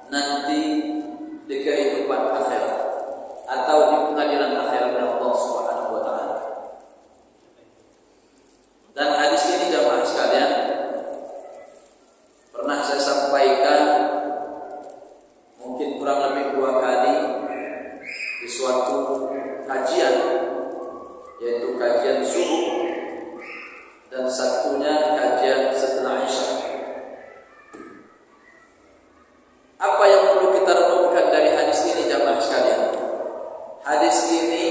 nanti di kehidupan akhirat atau di pengadilan akhirat Allah Subhanahu wa taala. Dan hadis ini jamaah sekalian pernah saya sampaikan mungkin kurang lebih 2 kali di suatu kajian, yaitu kajian subuh dan satunya kajian setelah Isya. Apa yang perlu kita renungkan dari hadis ini jamaah sekalian? Hadis ini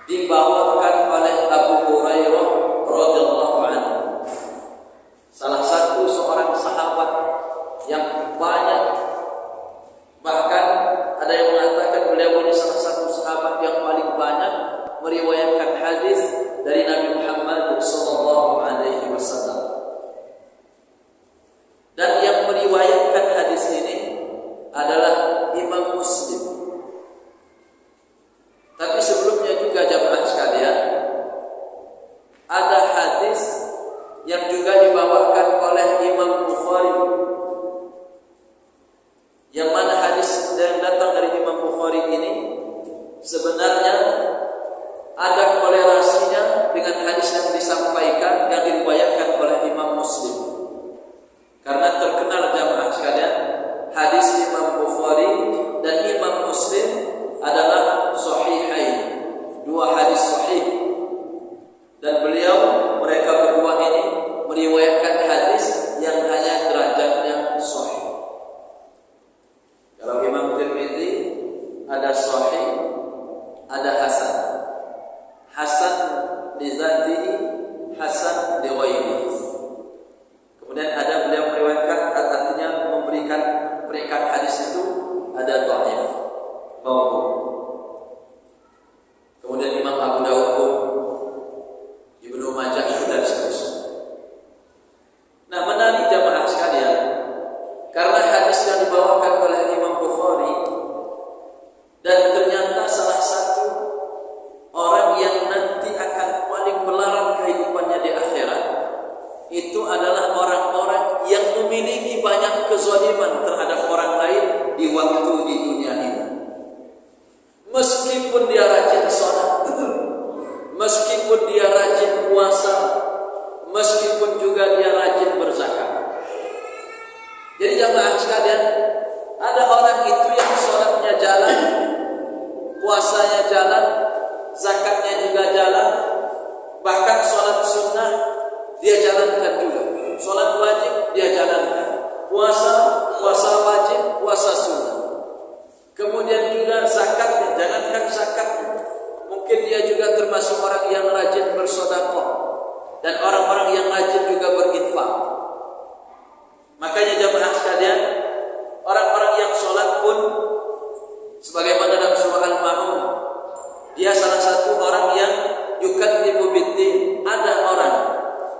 dibawakan oleh Abu Hurairah radhiyallahu anhu, salah satu seorang sahabat yang banyak, bahkan ada yang mengatakan beliau ini salah satu sahabat yang paling banyak meriwayatkan hadis dari Nabi Muhammad sallallahu alaihi wasallam. Dan yang meriwayatkan hadis ini adalah Imam Muslim. Tapi sebelumnya juga jamaah sekalian, ada hadis yang juga dibawakan oleh Imam Bukhari, yang mana hadis yang datang dari Imam Bukhari ini sebenarnya ada kolerasinya dengan hadis yang disampaikan yang diriwayatkan oleh Imam Muslim. Karena terkenal jamaah sekalian, hadis Imam Bukhari dan Imam Muslim adalah sahihain, 2 hadis sahih. Dan mereka berdua ini meriwayatkan hadis yang hanya derajatnya sahih. Kalau Imam Tirmidzi ada sahih, ada hasan. Hasan li dzatihi, hasan li ghairihi. Kemudian ada beliau meriwayatkan, artinya memberikan peringkat hadis itu ada dhaif, maudhu. Kemudian Imam Abu Dawud pun, Ibnu Majah itu dan seterusnya. Nah, menarik jamaah sekalian, karena hadis yang dibawakan oleh Imam Bukhari dan ternyata salah satu orang yang nanti akan paling melarang kehidupannya di akhirat itu adalah orang-orang yang memiliki banyak kezaliman terhadap orang lain di waktu di dunia ini. Meskipun dia rajin sholat, meskipun dia rajin puasa, meskipun juga dia rajin berzakat. Jadi jamaah sekalian, ada orang itu yang sholatnya jalan, puasanya jalan, zakatnya juga jalan, bahkan sholat sunnah dia jalankan juga, sholat wajib dia jalankan, puasa wajib, puasa sunnah. Kemudian juga zakatnya, jangankan zakatnya, mungkin dia juga termasuk orang yang rajin bersedekah dan orang-orang yang rajin juga berinfak. Makanya jamaah sekalian, orang-orang yang sholat pun sebagaimana dalam surah Al-Ma'un, dia salah satu orang yang yukadzibu biddin. Ada orang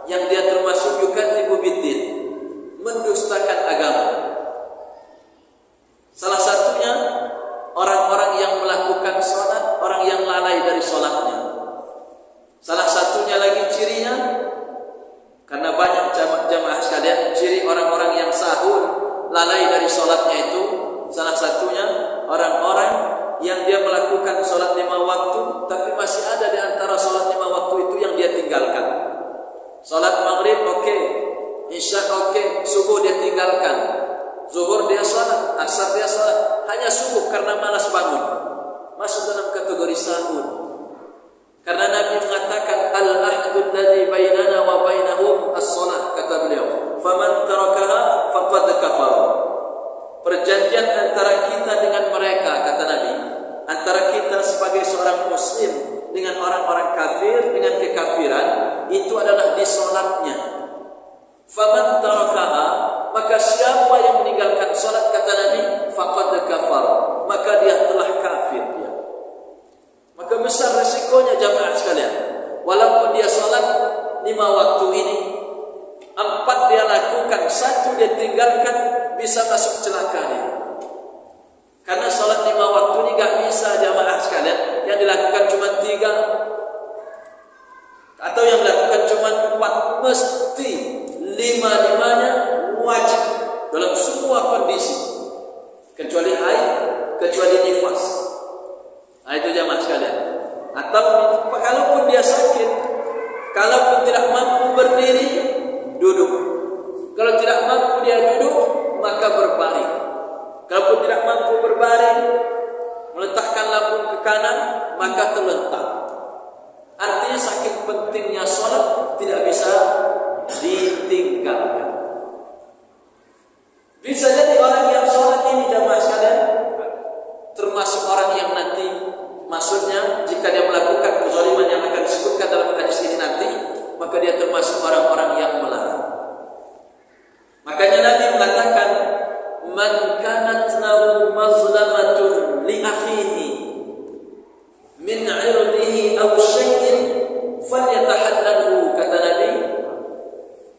yang dia termasuk yukadzibu biddin, mendustakan agama. Salah satunya orang-orang yang melakukan sholat, orang yang lalai dari sholatnya. Salah satunya lagi cirinya, karena banyak jamaah sekalian, ciri orang-orang yang sahur, lalai dari sholatnya itu, salah satunya orang-orang yang dia melakukan sholat 5 waktu, tapi masih ada di antara sholat 5 waktu itu yang dia tinggalkan. Sholat maghrib oke, isya oke, subuh dia tinggalkan, zuhur dia sholat, asar dia sholat, hanya subuh karena malas bangun, masuk dalam kategori sahur. Karena Nabi mengatakan al-ahdu alladhi bainana wa bainahum as-shalah, kata beliau, faman tarakaha faqad kafara. Perjanjian antara kita dengan mereka, kata Nabi, antara kita sebagai seorang muslim dengan orang-orang kafir, dengan kekafiran, itu adalah di sholatnya. Faman tarakaha, maka siapa yang meninggalkan sholat, kata Nabi, faqad kafara, maka dia telah kafir dia. Maka besar resikonya jamaah sekalian. Walaupun dia sholat 5 waktu ini, 4 dia lakukan, 1 dia tinggalkan, bisa masuk celaka dia. Karena sholat 5 waktu ini gak bisa jamaah sekalian. Yang dilakukan cuma 3, atau yang dilakukan cuma 4, mesti 5-5-nya wajib dalam semua kondisi. kondisi, kecuali haid, kecuali nifas. Nah, itu jamaah sekalian. Atau kalaupun dia sakit, kalaupun tidak mampu berdiri, duduk. Kalau tidak mampu dia duduk, maka berbaring. Kalaupun tidak mampu berbaring, meletakkan lambung ke kanan, maka terletak. Artinya sakit pentingnya sholat tidak bisa ditinggalkan. Bisa jadi orang yang sholat ini jamaah sekalian termasuk orang yang nanti, maksudnya jika dia melakukan kezaliman yang akan disebutkan dalam hadis ini nanti, maka dia termasuk orang-orang yang melarang. Makanya Nabi mengatakan, man kanat lahu mazlamatun li akhihi min 'irdihi aw syai'in falyatahallalhu, kata Nabi,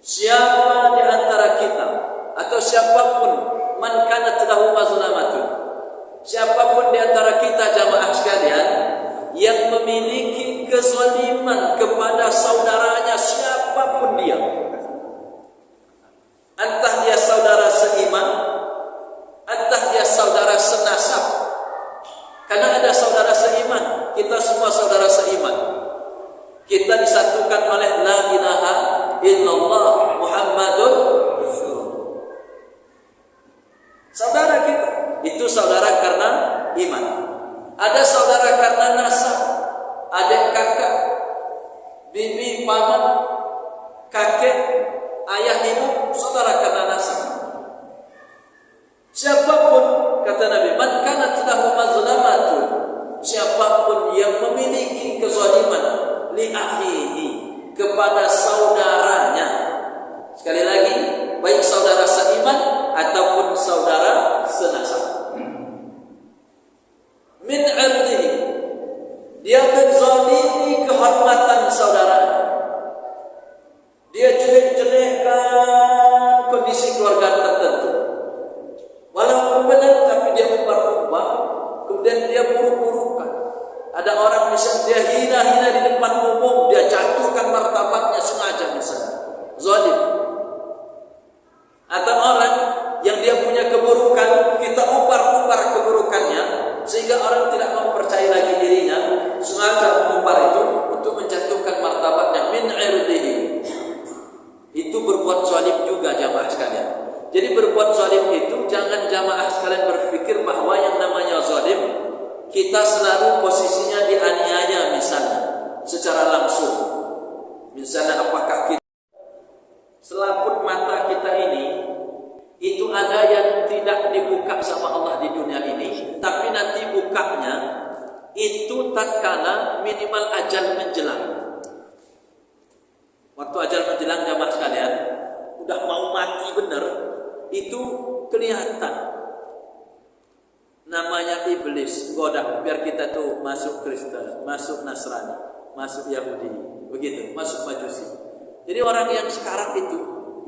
siapa di antara kita atau siapapun, man kanat lahu mazlamatun, siapapun di antara kita jamaah sekalian yang memiliki kezaliman kepada saudaranya, siapapun dia, entah dia saudara seiman, entah dia saudara senasab. Karena ada saudara seiman, kita semua saudara seiman. Kita disatukan oleh la ilaha illallah Muhammadun Rasulullah. Saudara kita itu saudara karena iman. Ada saudara karena nasab, adik kakak, bibi, paman, kakek, ayah, ibu, saudara karena nasab. Siapapun, kata Nabi, man kanat lahu mazlamatun, siapapun yang memiliki kezaliman li akhihi, kepada saudaranya. Sekali lagi, baik saudara seiman ataupun saudara senasab. Min 'irdihi, dia menzalimi kehormatan saudara. Dia jelek-jelekkan kondisi keluarga tertentu. Walaupun benar, tapi dia umbar-umbar, kemudian dia buruk-burukan. Ada orang misalnya dia hina-hina di depan umum, dia jatuhkan martabatnya sengaja misalnya, zalim. Atau orang yang dia punya keburukan, kita umbar-umbar keburukannya, sehingga orang tidak mempercayai lagi dirinya, sengaja mengumbar itu untuk menjatuhkan martabatnya. Min 'irdihi, itu berbuat zalim juga jamaah sekalian. Jadi berbuat zalim itu, jangan jamaah sekalian berpikir bahwa yang namanya zalim kita selalu posisinya dianiaya misalnya secara langsung. Misalnya apakah kita selaput mata kita ini itu ada yang tidak dibuka sama Allah di dunia ini, tapi nanti bukanya itu tatkala minimal ajal menjelang. Waktu ajal menjelang jamaah sekalian, udah mau mati benar, itu kelihatan. Namanya iblis goda biar kita tuh masuk Kristen, masuk Nasrani, masuk Yahudi, begitu, masuk Majusi. Jadi orang yang sekarang itu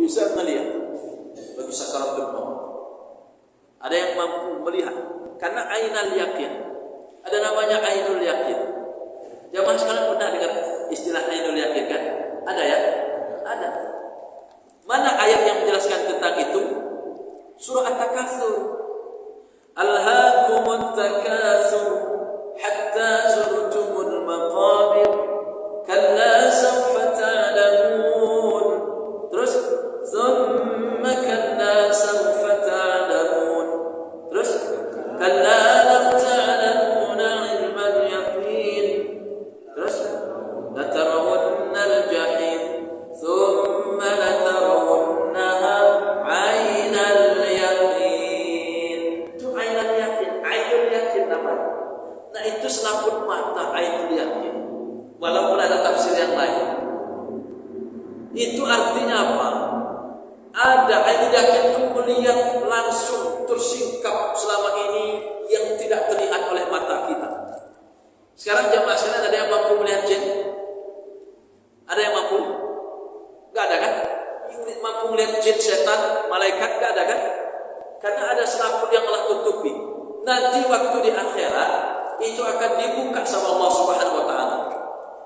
bisa melihat bagi sakaratul maut. Ada yang mampu melihat karena ainul yakin. Ada namanya ainul yakin. Jamaah sekalian pernah dengar istilah ainul yakin kan? Ada ya? Ada. Mana ayat yang menjelaskan tentang itu? Surah At-Takatsur. Alhaakumut takatsur hatta zurtumul maqabir kalla sawfa ta'lamun. Terus thumma kalla sawfa ta'lamun. Terus kalla law ta'lamuna 'ilmal yaqin. Terus la tarawunnal jahim thumma la tarawunnaha 'ainal yaqin. Nah itu selaput mata ainul yakin. Walaupun ada tafsir yang lain. Itu artinya apa? Ada ainul yakin itu melihat langsung tersingkap selama ini yang tidak terlihat oleh mata kita. Sekarang jamaah sekalian, ada yang mampu melihat jin? Ada yang mampu? Gak ada kan? Yang mampu melihat jin, setan, malaikat, gak ada kan? Karena ada selaput yang Allah tutupi. Nanti waktu di akhirat itu akan dibuka sama Allah Subhanahu wa taala.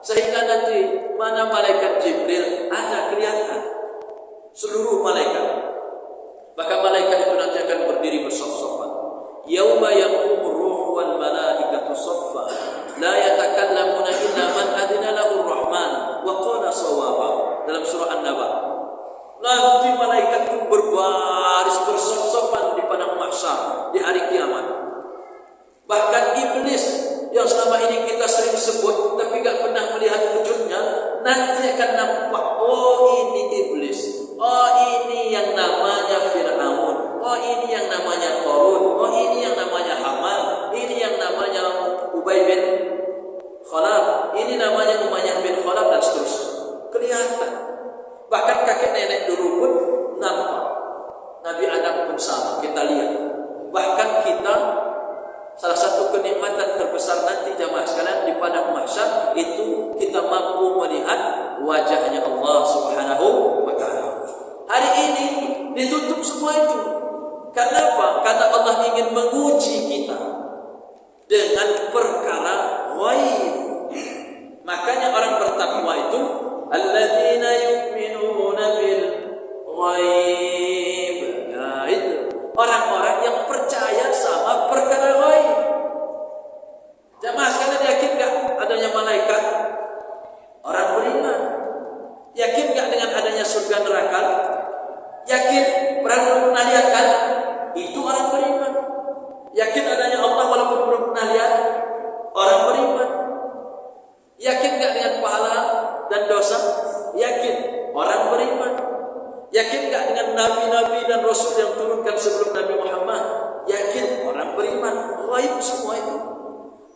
Sehingga nanti mana malaikat Jibril ada kelihatan seluruh malaikat. Maka malaikat itu nanti akan akan berdiri bersaf-safan. Yauma yaqumur ruh wal malaikatu saffa la yatakallamuna illa man adina lahu rahman wa qala shawaba. Dalam surah An-Naba. Nanti malaikat pun berbaris bersaf-safan di padang mahsyar di hari kiamat. Bahkan iblis yang selama ini kita sering sebut tapi tak pernah melihat wujudnya, nanti akan nampak, oh ini iblis, oh ini yang namanya Fir'aun, oh ini yang namanya Qarun, oh ini yang namanya Haman, ini yang namanya Ubay bin Khalaf, ini namanya Umayyah bin Khalaf, dan seterusnya. Kelihatan. Bahkan kakek nenek dulu pun nampak. Nabi Adam pun sama, kita lihat. Bahkan kita, salah satu kenikmatan terbesar nanti jamaah sekalian di padang mahsyar itu kita mampu melihat wajahnya Allah Subhanahu wa taala. Hari ini ditutup semua itu. Karena apa? Karena Allah ingin menguji kita dengan perkara ghaib. Makanya orang bertakwa itu alladzina yu'minuna bil ghaib. Ya, itu orang-orang yang percaya sama perkara ghaib. Jamaah sekalian, yakin enggak adanya malaikat? Orang beriman. Yakin enggak dengan adanya surga neraka? Yakin? Pernah pernah lihat kan? Itu orang beriman. Yakin adanya Allah walaupun belum pernah lihat? Orang beriman. Yakin enggak dengan pahala dan dosa? Yakin. Orang beriman. Yakin enggak dengan nabi-nabi dan rasul yang turunkan sebelum Nabi Muhammad? Yakin. Orang beriman. Ghaib semua itu.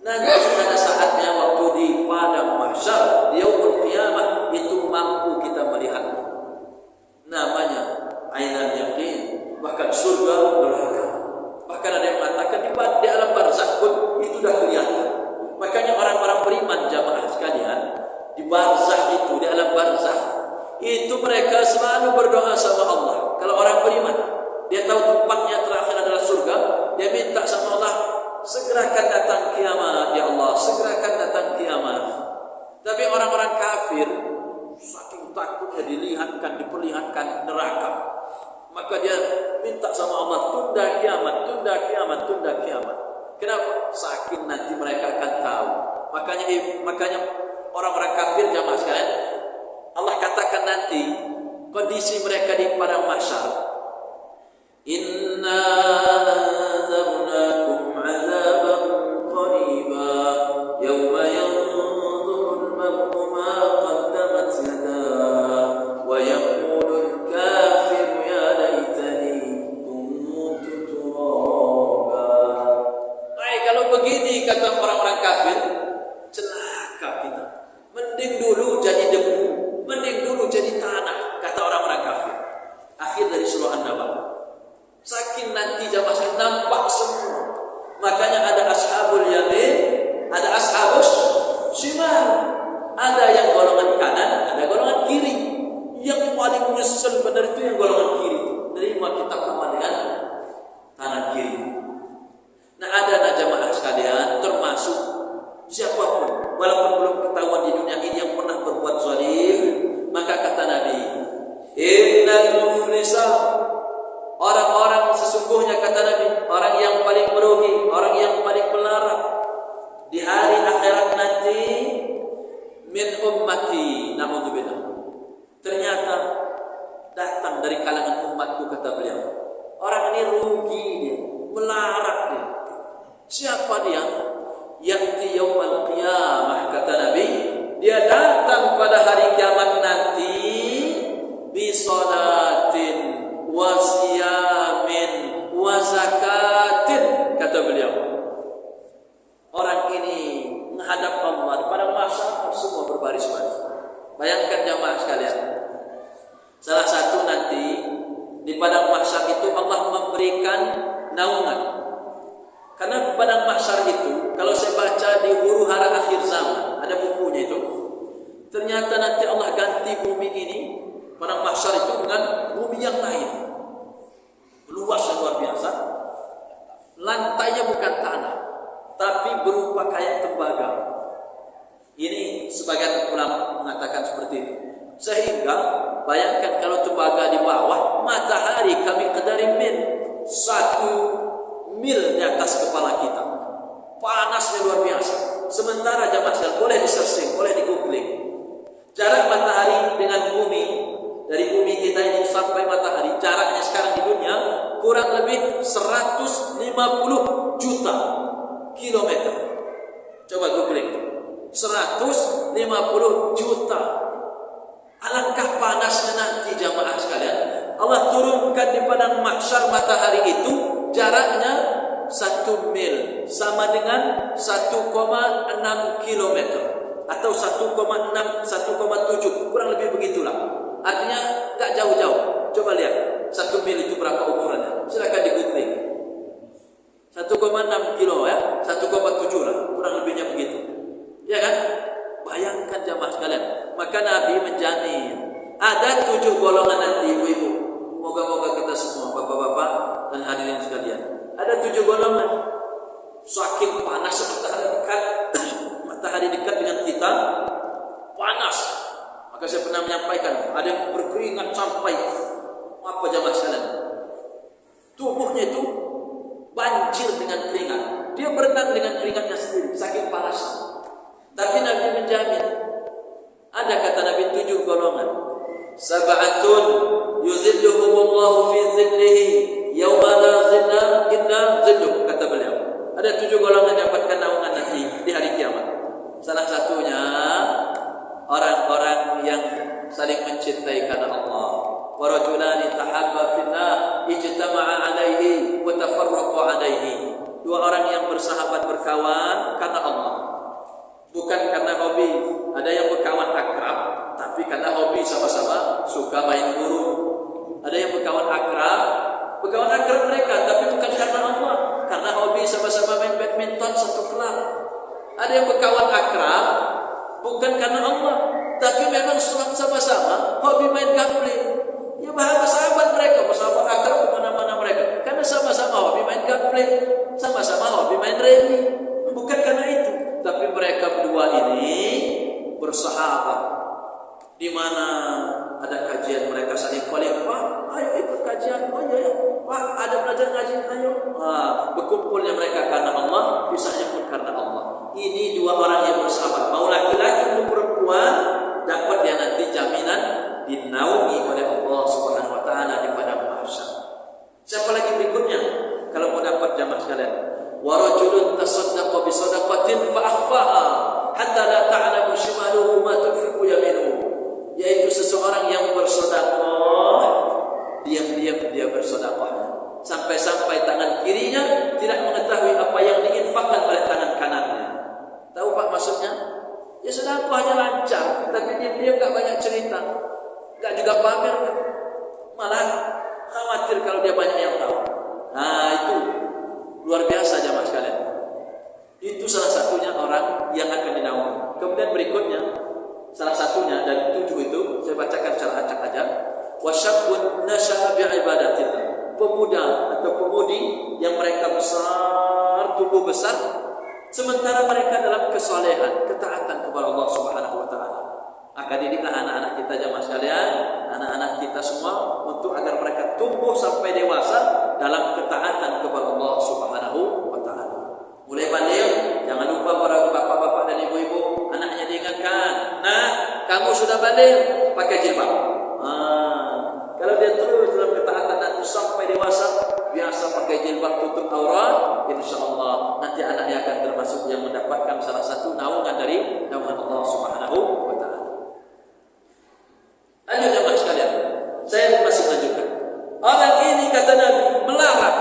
Nanti ada saatnya waktu di padang mahsyar, di yaumul qiyamah, itu mampu kita melihat. Namanya ainal yaqin, bahkan surga neraka. Bahkan ada yang mengatakan di alam barzakh pun itu dah kelihatan. Makanya orang-orang beriman jamaah sekalian, di barzakh itu, di alam barzakh itu mereka selalu berdoa sama Allah. Kalau orang beriman, dia tahu tempatnya terakhir adalah surga, dia minta sama Allah, segerakan datang kiamat ya Allah, segerakan datang kiamat. Tapi orang-orang kafir saking takutnya diperlihatkan neraka, maka dia minta sama Allah, tunda kiamat, tunda kiamat, tunda kiamat. Kenapa? Saking nanti mereka akan tahu. Makanya orang-orang kafir jamaah sekalian, Allah katakan nanti kondisi mereka di padang mahsyar, inna anzarnakum 'adzaban qariba yawma yanzurul mar'u ma qaddamat yadahu wa yaqulul kafiru ya laitani kuntu turaba. Kalau begini kata orang-orang kafir, celaka kita. Mending dulu jadi debu, mending dulu jadi tanah, kata orang-orang kafir. Akhir dari surah An-Naba. Saking nanti jamaah sekalian nampak semua. Makanya ada ashabul yamin, ada ashabus shimal. Ada yang golongan kanan, ada golongan kiri. Yang paling menyesal benar itu yang golongan kiri. Terima kitab amal dengan tangan kiri. Nah, ada jamaah sekalian, termasuk siapapun, walaupun belum ketahuan di dunia ini yang pernah berbuat zalim, maka kata Nabi, innal muflisa, orang-orang sesungguhnya kata Nabi, orang yang paling merugi, orang yang paling melarat di hari akhirat nanti, min ummati, na'udzubillah, ternyata datang dari kalangan umatku, kata beliau. Orang ini rugi dia, melarat dia. Siapa dia? Ya'ti yaumal qiyamah, kata Nabi, dia datang pada hari kiamat nanti bi salatin wa siyamin wa zakatin, kata beliau. Orang ini menghadap Allah pada masa semua berbaris-baris. Bayangkan jamaah sekalian, salah satu nanti di padang mahsyar itu Allah memberikan naungan. Karena di padang mahsyar itu, kalau saya baca di huru hara akhir zaman, ada bukunya itu, ternyata nanti Allah ganti bumi ini, padang mahsyar itu, dengan bumi yang lain, luas dan luar biasa. Lantainya bukan tanah, tapi berupa kayak tembaga. Ini sebagian ulama mengatakan seperti itu. Sehingga bayangkan kalau tembaga di bawah, matahari kami kedarin min 1 mil di atas kepala kita. Panasnya luar biasa. Sementara jamaah sekalian, boleh di-searching, boleh di-googling. Jarak matahari dengan bumi, dari bumi kita ini sampai matahari, jaraknya sekarang di dunia kurang lebih 150 juta kilometer. Coba googling. 150 juta. Alangkah panasnya nanti jamaah sekalian. Allah turunkan di padang mahsyar matahari itu jaraknya 1 mil sama dengan 1,6 kilometer atau 1,7 kurang lebih begitulah. Artinya tak jauh-jauh. Coba lihat 1 mil itu berapa ukurannya. Silakan di googling. 1,6 kilo ya, 1,7 lah, kurang lebihnya begitu. Ya kan? Bayangkan jamaah sekalian. Maka Nabi menjamin ada 7 golongan nanti ibu-ibu. Moga-moga kita semua bapak-bapak dan hadirin sekalian. Ada 7 golongan. Saking panas matahari dekat dengan kita, panas. Maka saya pernah menyampaikan, ada yang berkeringat sampai apa jamaah sekalian? Tubuhnya itu banjir dengan keringat. Dia berenang dengan keringatnya sendiri, saking panas. Tapi Nabi menjamin, ada kata Nabi 7 golongan. Sab'atun yuzilluhumullahu fi zillihi yawma la zilla illa zilluh, kata beliau. Ada 7 golongan yang dapatkan naungan nanti di hari kiamat. Salah satunya orang-orang yang saling mencintai karena Allah. Wa rajulani tahabba fillah ijtama'a alaihi wa tafarraqu alaihi. 2 orang yang bersahabat berkawan karena Allah. Bukan karena hobi. Ada yang berkawan akrab, tapi karena hobi sama-sama suka main burung. Ada yang berkawan akrab mereka, tapi bukan karena Allah, karena hobi sama-sama main badminton satu klub. Ada yang berkawan akrab, bukan karena Allah, tapi memang sama-sama hobi main gambling. Ya bahagia sahabat mereka, bersahabat akrab kemana-mana mereka, karena sama-sama hobi main gambling, sama-sama hobi main rally. Bukan karena itu. Tapi mereka berdua ini bersahabat. Di mana ada kajian mereka saling calling, Pak, ayo ikut kajian. Oh iya ya, Pak, ada belajar ngaji, ayo. Berkumpulnya mereka karena Allah, pisahnya pun karena Allah. Ini 2 orang yang bersahabat. Mau laki-laki maupun perempuan, dapat dia nanti jaminan dinaungi oleh Allah Subhanahu Wa Taala di padang mahsyar. Siapa lagi berikutnya? Kalau mau dapat jamaah sekalian. Wa rajulun tasaddaqa bi sadaqatin fa akhfaha hatta la ta'lamu shimaluhu ma tunfiqu yaminuhu. Yaitu seseorang yang bersedekah, diam-diam dia bersedekah, sampai-sampai tangan kirinya tidak mengetahui apa yang diinfakkan oleh tangan kanannya. Tahu Pak maksudnya? Ya sedekahnya lancar, tapi diam-diam enggak banyak cerita, enggak juga pamer, malah khawatir kalau dia banyak yang tahu. Nah, itu luar biasa jamaah sekalian. Itu salah satunya orang yang akan dinaungi. Kemudian berikutnya, salah satunya dari 7 itu saya bacakan secara acak aja. Wasyabun nasya'a bi'ibadatillah. Pemuda atau pemudi yang mereka besar, tumbuh besar, sementara mereka dalam kesalehan, ketaatan kepada Allah Subhanahu Wa Taala. Akan didiklah anak-anak kita jamaah sekalian, anak-anak kita semua untuk agar mereka tumbuh sampai dewasa dalam ketaatan kepada Allah Subhanahu Wa Taala. Mulai balik, jangan lupa para bapak-bapak dan ibu-ibu, anaknya diingatkan, nah, kamu sudah balik, pakai jilbab. Kalau dia terus dalam ketaatan nanti sampai dewasa, biasa pakai jilbab tutup aurat, insyaallah nanti anaknya akan termasuk yang mendapatkan salah satu naungan dari naungan Allah Subhanahu Wa Taala. Lanjut jemaah sekalian, saya masih lanjutkan. Orang ini kata Nabi melarang.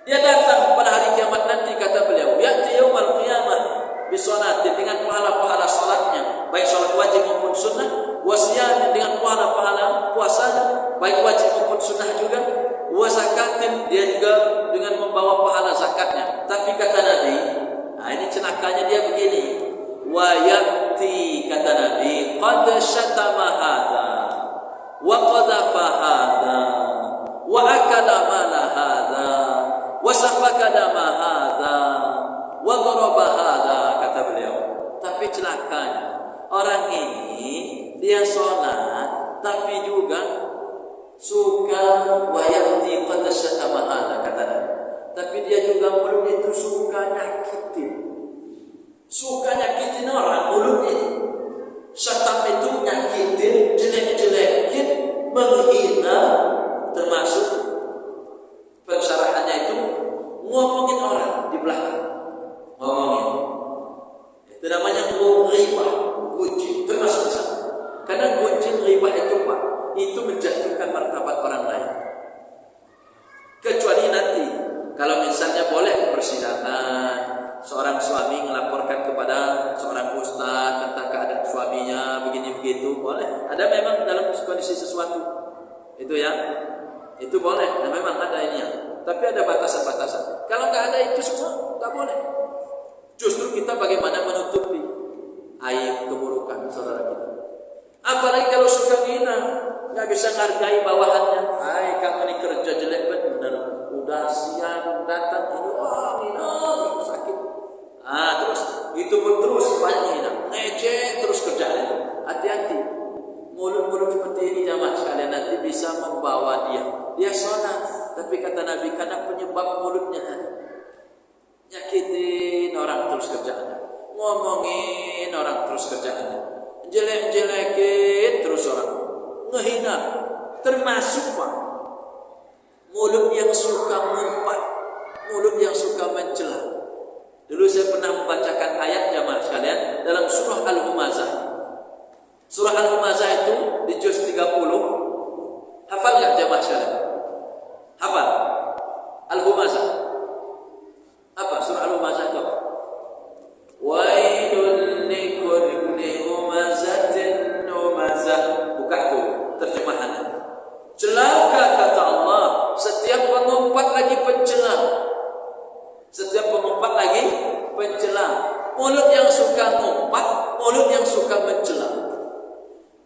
Dia datang pada hari kiamat nanti, kata beliau, ya'ti yaumal qiyamah bisolatin, dengan pahala-pahala salatnya, baik salat wajib maupun sunnah, wasiyamin, dengan pahala-pahala puasanya, baik wajib maupun sunnah juga, wasakatin, dia juga dengan membawa pahala zakatnya. Tapi kata Nabi, nah ini celakanya dia begini, wa ya'ti, kata Nabi, qad syatama hadza wa qadhafa hadza wa akala mala hadza wa safaka dama hadza wa daraba hadza, kata beliau. Tapi celakanya orang ini dia sholat tapi juga suka wa ya'ti qad syatama hadza, kata Nabi. belakang ngomongin. Itu namanya ghibah, gunjing, termasuk di sana. Karena gunjing ghibah itu Pak, itu menjatuhkan martabat orang lain. Kecuali nanti kalau misalnya boleh persidangan, seorang suami melaporkan kepada seorang ustaz tentang keadaan suaminya begini begitu, boleh. Ada memang dalam kondisi sesuatu itu ya, itu boleh. Nah, memang ada ini ya. Tapi ada batasan-batasan. Kalau nggak ada itu semua nggak boleh. Justru kita bagaimana menutupi aib keburukan saudara kita. Apalagi kalau suka menghina, nggak bisa menghargai bawahannya. Hai, kamu ini kerja jelek benar. Udah siang datang ini, wah hina terus sakit. Terus itu pun terus banyak hina, ngejek terus kerjaan itu. Hati-hati, mulut-mulut seperti ini jamaah sekalian nanti bisa membawa dia sholat, tapi kata Nabi karena penyebab mulutnya nyakitin orang terus kerjaannya, ngomongin orang terus kerjaannya, jelek-jelekin terus orang, ngehina, termasuk Pak, mulut yang suka mengumpat, mulut yang suka mencela. Dulu saya pernah membacakan ayat jamaah sekalian dalam surah Al-Humazah. Surah Al-Humazah itu di juz 30. Hafal enggak jamaah sekalian? Hafal? Al-Humazah. Apa surah Al-Humazah itu? Wailul likulli humazatin lumazah. Buka tuh terjemahannya. Celaka kata Allah setiap pengumpat lagi pencela. Setiap pengumpat lagi pencela. Mulut yang suka ngumpat, mulut yang suka mencela.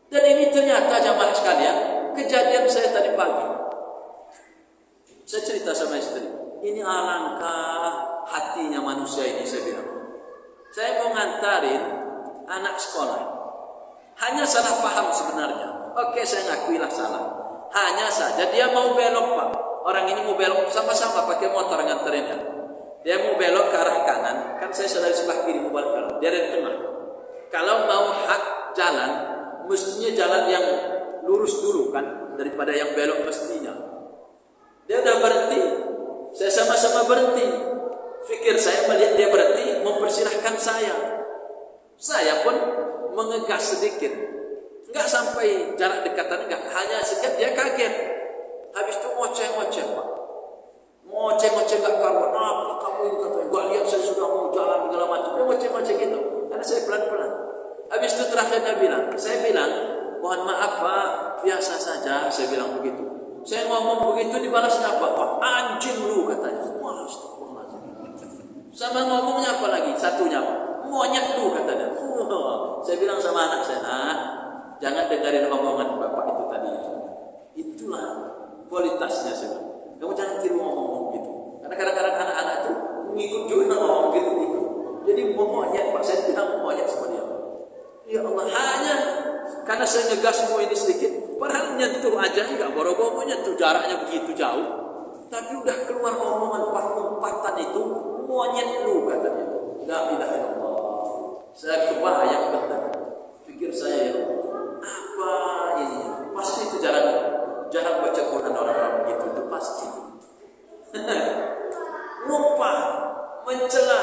Dan ini ternyata jamaah sekalian, kejadian saya tadi pagi. Saya cerita sama istri, ini alangkah hatinya manusia ini, saya bilang. Saya mau ngantarin anak sekolah. Hanya salah paham sebenarnya. Oke, saya ngakuilah salah. Hanya saja dia mau belok Pak. Orang ini mau belok sama-sama pakai motor nganterin. Dia mau belok ke arah kanan, kan saya sudah di sebelah kiri mau balik kanan. Dia di tengah. Kalau mau hak jalan, mestinya jalan yang lurus dulu kan, daripada yang belok mestinya. Dia udah berhenti, saya sama-sama berhenti. Fikir saya melihat dia berhenti, mempersilahkan saya. Saya pun mengegas sedikit. Enggak sampai jarak dekatan, enggak. Hanya sedikit dia kaget. Habis itu ngoceh-ngoceh Pak. Ngoceh-ngoceh gak karuan. Apa kamu ini katanya? Gak lihat saya sudah mau jalan segala macam. Dia ngoceh-ngoceh gitu. Karena saya pelan-pelan. Habis itu terakhir saya bilang, mohon maaf Pak, biasa saja. Saya bilang begitu. Saya ngomong begitu dibalasnya apa Pak? Anjing lu katanya. Wah, sama ngomongnya apa lagi? Satunya Pak, monyet lu katanya. Saya bilang sama anak saya, jangan dengerin omongan bapak itu tadi. Itulah kualitasnya saya. Kamu jangan tiru ngomong gitu. Karena kadang-kadang anak-anak itu ngikut juga ngomong gitu. Jadi monyet Pak, saya bilang monyet sama dia. Ya Allah, hanya karena saya ngegas mau ini sedikit, padahal nyentuh aja enggak boro-boro nyentuh, jaraknya begitu jauh. Tapi udah keluar omongan umpatan itu, monyet lu katanya. La ilaha illallah. Saya kebayang betul. Pikir saya ya, apa ini? Pasti itu jarang baca Quran orang-orang begitu, itu pasti. Ngumpat, mencela.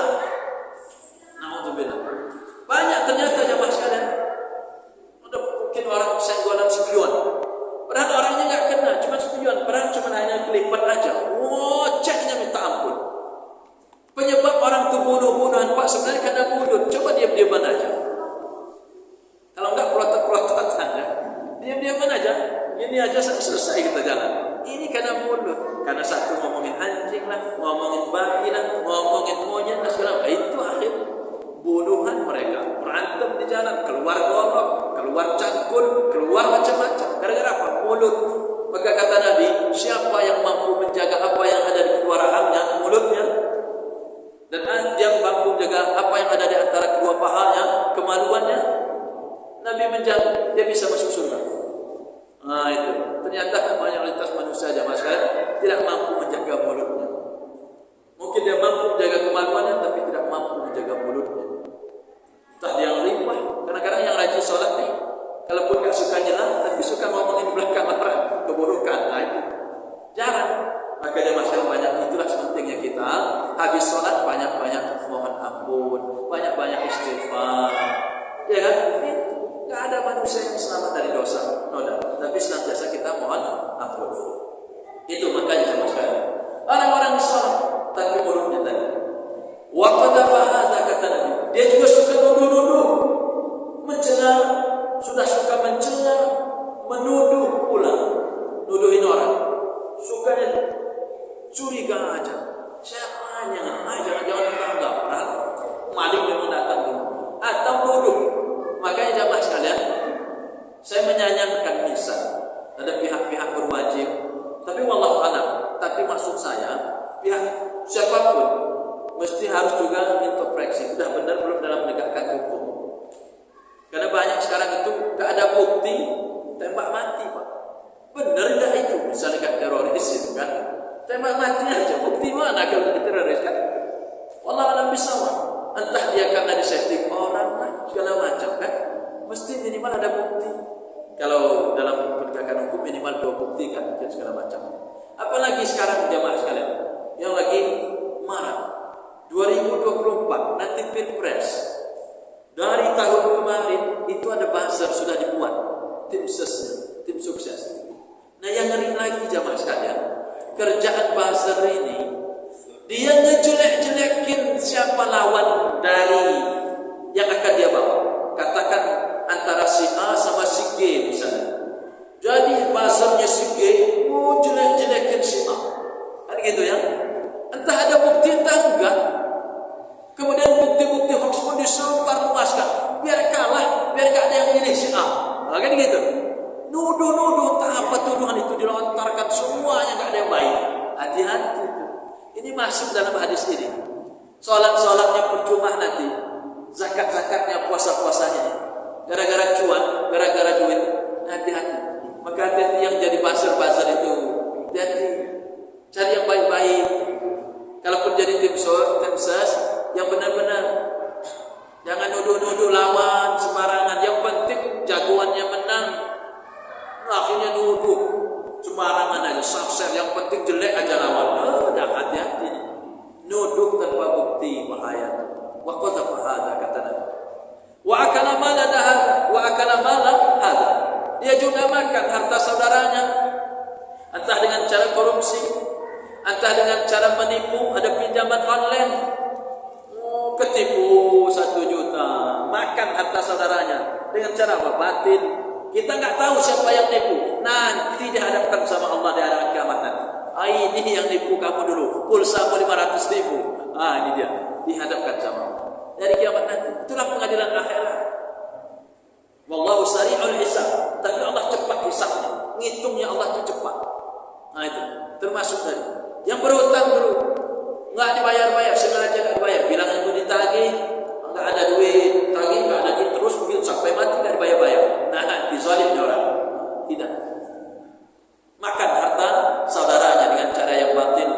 Naudzubillah. Banyak ternyata jamaah sekalian. Ada mungkin orang senggolan spion. Padahal orangnya nggak kena, cuma spion. Padahal cuma hanya kelipat aja. Ngocehnya minta ampun. Penyebab orang itu bunuh-bunuhan Pak sebenarnya karena mulut. Coba diam-diaman aja. Kalau enggak pelotot-pelototan aja, diam-diaman aja. Ini aja selesai kita jalan. Ini karena mulut. Karena satu ngomongin anjing lah, ngomongin babi lah, ngomongin monyet lah segala. Itu akhir bunuhan mereka. Berantem di jalan, keluar golok, keluar cangkul, keluar macam-macam. Gara-gara apa? Mulut. Maka kata Nabi, siapa yang mampu menjaga apa yang ada di kedua rahangnya, mulutnya, dan dia mampu menjaga apa yang ada di antara kedua pahanya, kemaluannya, Nabi menjaga, dia bisa masuk surga. Itu ternyata mayoritas manusia jamaah sekalian tidak mampu menjaga mulutnya. Maka jemaah sekalian, banyak itulah pentingnya kita habis sholat banyak-banyak mohon ampun, banyak-banyak istighfar. Ya kan? Nggak ada manusia yang selamat dari dosa, noda. Tapi senantiasa kita mohon ampun. Itu makanya jemaah sekalian, orang-orang sholat tapi mulutnya tadi. Wa qadhafa hadza, kata Nabi, dia juga suka nuduh-nuduh, mencela, sudah suka mencela, menuduh pula, nuduhin orang. Sukanya curiga aja. Siapa yang jangan-jangan enggak pernah maling memang datang dulu atau nuduh. Makanya jamaah sekalian, saya menyayangkan misa. Ada pihak-pihak berwajib, tapi wallahu a'lam. Tapi maksud saya, pihak siapapun mesti harus juga introspeksi, sudah benar belum dalam menegakkan hukum. Karena banyak sekarang itu gak ada bukti, tembak mati, Pak. Benar enggak itu? Misalnya kayak teroris itu kan, tembak mati aja, bukti mana kalau jadi teroris kan? Wallahu a'lam bishawab. Entah dia karena disetting orang lah, segala macam kan, mesti minimal ada bukti. Kalau dalam penegakan hukum minimal 2 bukti kan, dan segala macam. Apalagi sekarang jamaah sekalian yang lagi marah 2024 nanti pilpres. Dari tahun kemarin itu ada buzzer sudah dibuat, tim sukses. Nah yang ngeri lagi jamaah sekalian, kerjaan buzzer ini dia ngejelek-jelekin siapa lawan dari yang akan dia bawa. Katakan antara si A sama si G misalnya. Jadi buzzernya si G, jelek-jelekin si A. Kan gitu ya. Entah ada bukti entah enggak. Kemudian bukti-bukti hoax pun disebar luaskan. Biar kalah, biar gak ada yang milih si A. Nah, kan gitu. Nuduh-nuduh, tak apa tuduhan itu dilontarkan semuanya, gak ada yang baik. Hati-hati. Ini masuk dalam hadis ini. Sholat-sholatnya percuma nanti, zakat-zakatnya, puasa-puasanya, gara-gara cuan, gara-gara duit. Hati-hati. Maka hati-hati yang jadi buzzer-buzzer itu, hati-hati. Cari yang baik-baik. Kalaupun jadi tim ses yang benar-benar, jangan nuduh-nuduh lawan sembarangan. Yang penting jagoannya menang. Akhirnya nuduh sembarangan aja, sukses. Yang penting jelek aja lawan. Udah hati-hati. Nuduh tanpa bukti bahaya. Wa qadhafa hadza, kata Nabi. Wa akala mala hadza, wa akala mala hadza. Dia juga makan harta saudaranya, entah dengan cara korupsi, entah dengan cara menipu. Ada pinjaman online, ketipu 1 juta, makan harta saudaranya dengan cara apa? Batin. Kita nggak tahu siapa yang nipu. Nanti dihadapkan sama Allah di hari kiamat nanti. Ini yang nipu kamu dulu, pulsamu 500 ribu. Ini dia, dihadapkan sama Allah dari kiamat nanti. Itulah pengadilan akhirat. Wallahu sari'ul hisab. Tapi Allah cepat hisabnya, ngitungnya Allah itu cepat. Itu termasuk tadi yang berhutang dulu nggak dibayar-bayar, sengaja nggak dibayar, bilang itu ditagih, nggak ada duit, tagih nggak ada duit, terus begitu sampai mati nggak dibayar-bayar. Nah, dizalimnya orang. Tidak. Makan harta saudaranya dengan cara yang batin,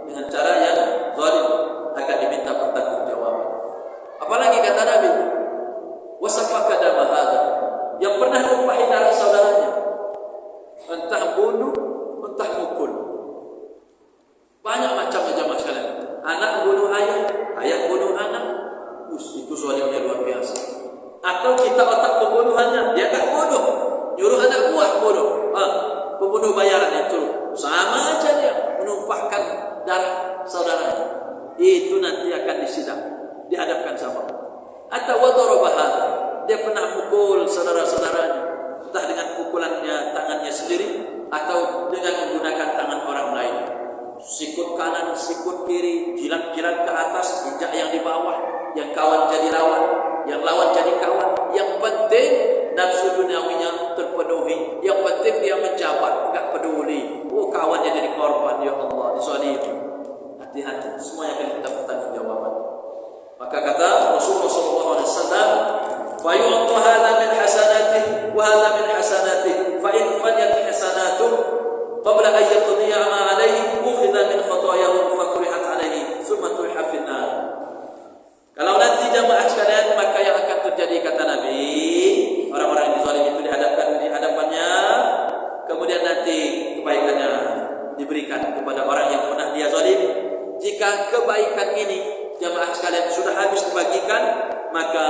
dengan cara yang zalim, akan diminta pertanggungjawaban. Apalagi kata Nabi, wasafaka dama hadza, yang pernah numpahin darah saudaranya, entah bunuh, entah mukul. Banyak macam jamaah sekalian. Anak bunuh ayah, ayah bunuh anak. Itu zalimnya luar biasa. Atau kita otak pembunuhannya, dia tak bunuh, nyuruh anak buah bunuh. Pembunuh bayaran itu sama aja, dia menumpahkan darah saudaranya. Itu nanti akan disidang, dihadapkan sama Allah. Atau wadarabah, dia pernah pukul saudara-saudaranya, entah dengan pukulannya tangannya sendiri atau dengan menggunakan tangan orang lain. Sikut kanan, sikut kiri, jilat-jilat ke atas, injak yang di bawah, yang kawan jadi lawan, yang lawan jadi kawan. Yang penting nafsu duniawinya terpenuhi. Yang penting dia menjabat, enggak peduli. Kawannya jadi korban, ya Allah, dizalimi. Hati-hati, semuanya akan kita pertanggungjawaban. Maka kata Rasulullah SAW, fa yu'ta hadza min hasanatihi wa hadza min hasanatihi, fa in faniyat hasanatuhu qabla an yaqdiya ma alayhi ukhidha min khataayahum fa kurihat alayhi thumma turiha fi an-nar. Kalau nanti jamaah sekalian, maka yang akan terjadi Ketika kebaikan ini jamaah sekalian sudah habis dibagikan, maka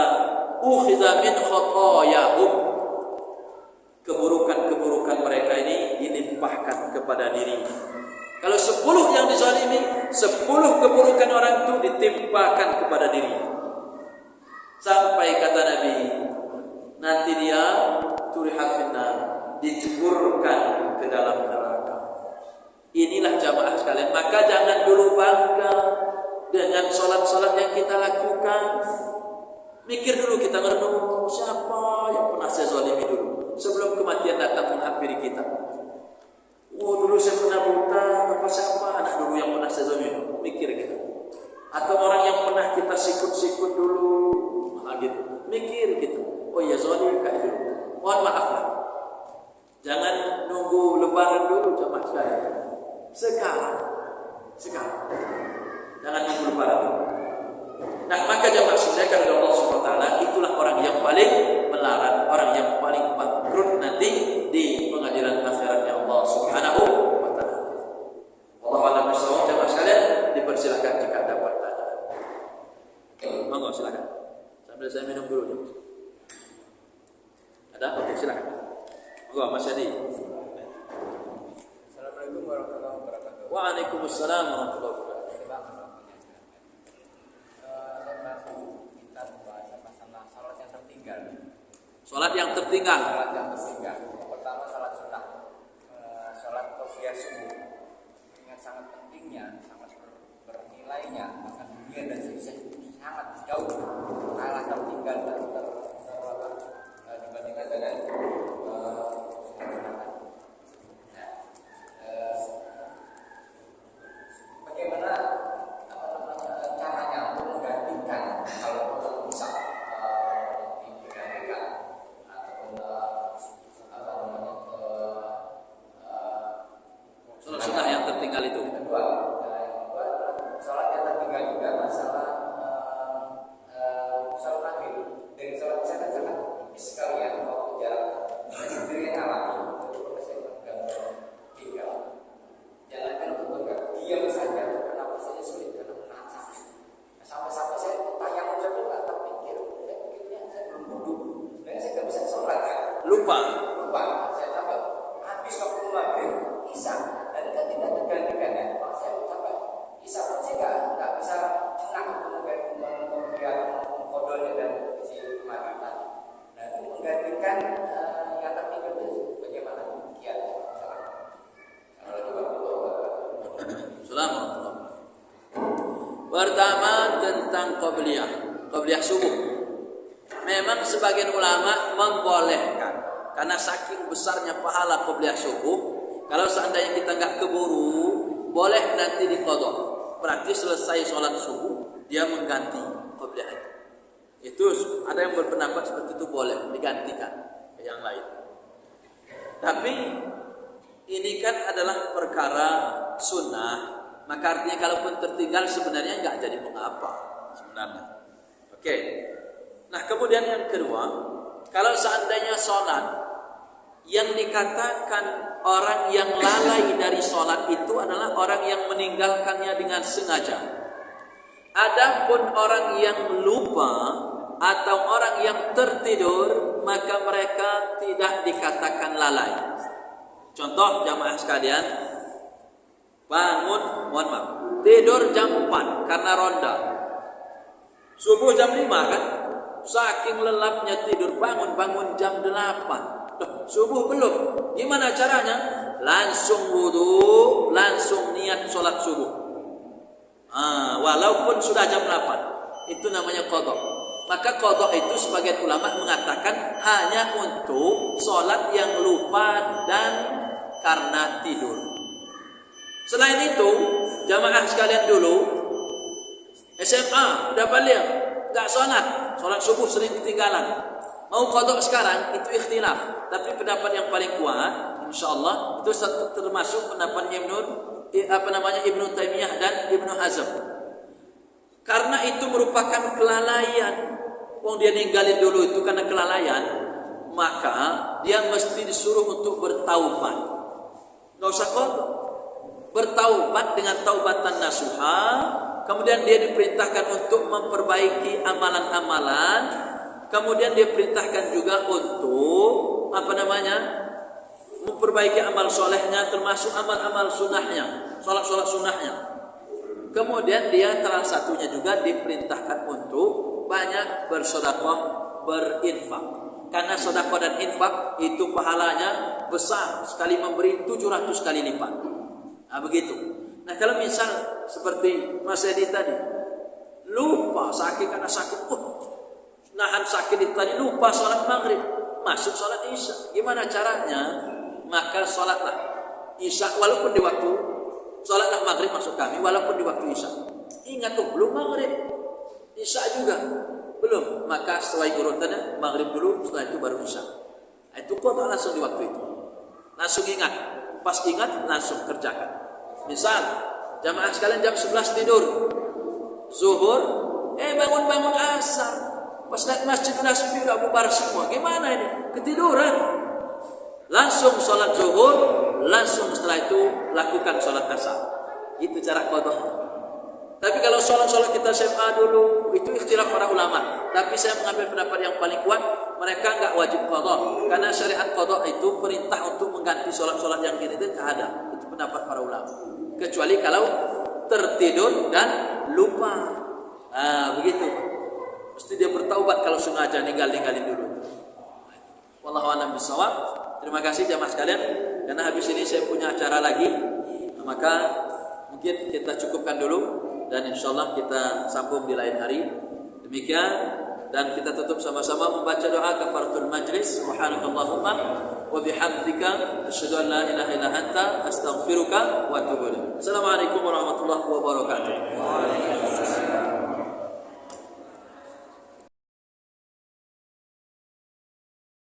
ukhiza min khotoyahum, keburukan-keburukan mereka ini dilimpahkan kepada diri. Kalau 10 yang dizalimi, 10 keburukan orang itu ditimpakan kepada diri. Sampai kata Nabi, nanti dia turihafina, dijeburkan ke dalam neraka. Inilah jamaah sekalian. Maka jangan dulu bangga dengan solat-solat yang kita lakukan. Mikir dulu, kita merenung, siapa yang pernah saya zalimi dulu sebelum kematian datang menghampiri kita. Oh, dulu saya pernah buta, apa siapa anak dulu yang pernah saya zalimi. Mikir kita. Atau orang yang pernah kita sikut-sikut dulu, gitu. Mikir kita. Oh iya, zalim kayak dulu. Mohon maaf lah. Jangan nunggu lebaran dulu jamaah sekalian. Sekarang. Jangan nunggu lebaran dulu. Nah, maka jamaah sekalian dari Allah Subhanahu wa taala, itulah orang yang paling melarat, orang yang paling bangkrut nanti di pengadilan akhiratnya Allah Subhanahu wa taala. Wallahu a'lam bishawab. Jamaah sekalian, dipersilakan jika ada pertanyaan. Monggo silakan. Sambil saya minum dulu. Ada? Oke, silakan. Monggo Mas Adi. Assalamualaikum warahmatullahi wabarakatuh. Waalaikumsalam warahmatullahi wabarakatuh. Kita bahas masalah salat yang tertinggal. Salat yang tertinggal. Pertama salat sunnah. Salat qobliyah subuh. Dengan sangat pentingnya, sangat bernilainya, maka dunia dan seisi sangat jauh kalah tertinggal dan dibandingkan dengan sunat. Bagaimana caranya untuk menggantikan kalau bisa digantikan ataupun Salat sunnah yang tertinggal itu. yang kedua salat yang tertinggal juga masalah salat maghrib dengan salat isya sangat tipis sekali ya waktu jarak sendiri yang alami itu saya mengganggu tinggal jangankan untuk bergerak diam saja karena rasanya sulit karena menahan sakit. Sampai-sampai saya tayang saja nggak terpikir, saya pikirnya saya belum wudhu, sebenarnya saya nggak bisa sholat kan, Lupa. saya sampai habis waktu maghrib isya dan itu kan tidak tergantikan ya, kalau saya sampai isya pun saya nggak bisa tenang untuk mengkodolnya dan si maghrib tadi. Nah itu menggantikan yang tertinggal itu bagaimana kiatnya? Assalamualaikum. Pertama tentang qabliyah subuh. Memang sebagian ulama membolehkan karena saking besarnya pahala qabliyah subuh. Kalau seandainya kita nggak keburu, boleh nanti diqadha. Berarti selesai sholat subuh dia mengganti qabliyah itu. Itu ada yang berpendapat seperti itu, boleh digantikan ke yang lain. Tapi ini kan adalah perkara sunnah. Maka artinya kalaupun tertinggal sebenarnya nggak jadi mengapa sebenarnya. Oke. Nah kemudian yang kedua, kalau seandainya sholat yang dikatakan orang yang lalai dari sholat itu adalah orang yang meninggalkannya dengan sengaja. Adapun orang yang lupa atau orang yang tertidur, maka mereka tidak dikatakan lalai. Contoh jamaah sekalian, bangun, tidur jam 4 karena ronda. Subuh jam 5 kan? Saking lelapnya tidur, bangun jam 8. Subuh belum. Gimana caranya? Langsung wudu, langsung niat sholat subuh. Walaupun sudah jam 8. Itu namanya qadha. Maka qadha itu sebagian ulama mengatakan hanya untuk sholat yang lupa dan karena tidur. Selain itu, jamaah sekalian dulu, SMA udah balik, nggak sholat subuh sering ketinggalan. Mau qadha sekarang itu ikhtilaf. Tapi pendapat yang paling kuat, insyaallah itu termasuk pendapat Ibnu Taimiyah dan Ibnu Hazm. Karena itu merupakan kelalaian. Wong dia ninggalin dulu itu karena kelalaian, maka dia mesti disuruh untuk bertaubat. Nggak usah qadha. bertaubat dengan taubatan nasuha, kemudian dia diperintahkan untuk memperbaiki amalan-amalan, kemudian dia perintahkan juga untuk memperbaiki amal solehnya, termasuk amal-amal sunnahnya, sholat-sholat sunnahnya. Kemudian dia salah satunya juga diperintahkan untuk banyak bersedekah, berinfak. Karena sedekah dan infak itu pahalanya besar, sekali memberi 700 kali lipat. Nah begitu. Nah kalau misal seperti Mas Edi tadi, lupa sakit karena sakit, nahan sakit itu tadi, lupa sholat maghrib, masuk sholat isya. Gimana caranya? Maka sholatlah isya walaupun di waktu, sholatlah maghrib maksud kami, walaupun di waktu isya. Ingat tuh, belum maghrib, isya juga belum. Maka sesuai urutannya, maghrib dulu, setelah itu baru isya. Itu qada langsung di waktu itu. Langsung ingat, pas ingat langsung kerjakan. Misal jamaah sekalian jam 11 tidur, zuhur, bangun asar, pas naik masjid udah sepi, udah bubar semua. Gimana ini? Ketiduran. Langsung sholat zuhur, langsung setelah itu lakukan sholat asar. Itu cara qada. Tapi kalau sholat kita SMA dulu, itu ikhtilaf para ulama. Tapi saya mengambil pendapat yang paling kuat, mereka enggak wajib qada. Karena syariat qada itu perintah untuk mengganti sholat yang ini itu enggak ada. Itu pendapat para ulama. Kecuali kalau tertidur dan lupa. Nah, begitu. Mesti dia bertaubat kalau sengaja ninggalin dulu. Wallahu a'lam bishawab. Terima kasih jamaah sekalian, karena habis ini saya punya acara lagi, maka mungkin kita cukupkan dulu dan insyaallah kita sambung di lain hari. Demikian, dan kita tutup sama-sama membaca doa kafaratul majlis. Subhanakallahumma wa bihamdika asyhadu an la ilaha illa anta astaghfiruka wa atubu ilaik. Assalamualaikum warahmatullahi wabarakatuh.